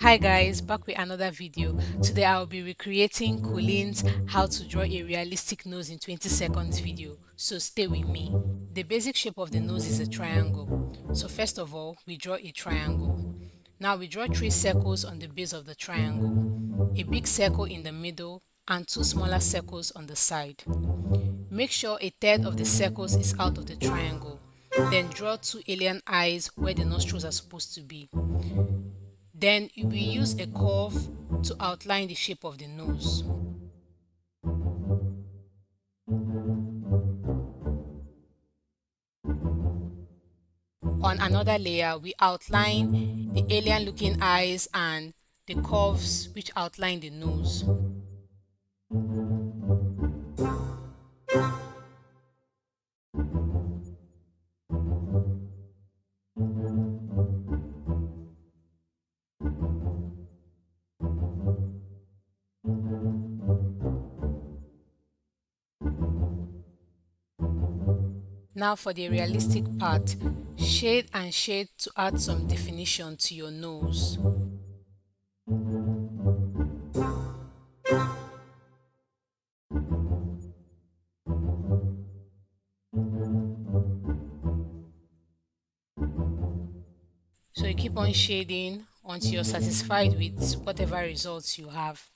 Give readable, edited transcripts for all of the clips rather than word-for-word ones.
Hi guys, back with another video. Today I'll be recreating Kooleen's how to draw a realistic nose in 20 seconds video, so stay with me. The basic shape of the nose is a triangle. So first of all, we draw a triangle. Now we draw three circles on the base of the triangle, a big circle in the middle and two smaller circles on the side. Make sure a third of the circles is out of the triangle. Then draw two alien eyes where the nostrils are supposed to be. Then we use a curve to outline the shape of the nose. On another layer, we outline the alien looking eyes and the curves which outline the nose. Now for the realistic part, shade and shade to add some definition to your nose. So you keep on shading until you're satisfied with whatever results you have.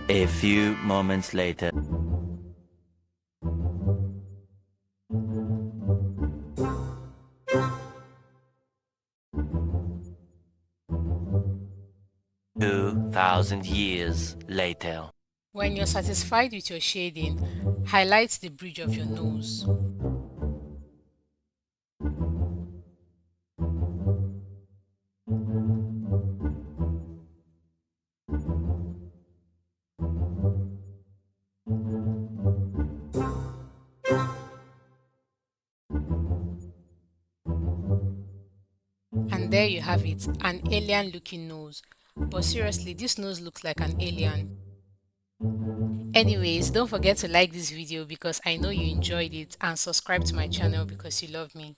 A few moments later. "2,000 years later." When you're satisfied with your shading, highlight the bridge of your nose. And there you have it, an alien looking nose. But seriously, this nose looks like an alien. Anyways, don't forget to like this video because I know you enjoyed it, and subscribe to my channel because you love me.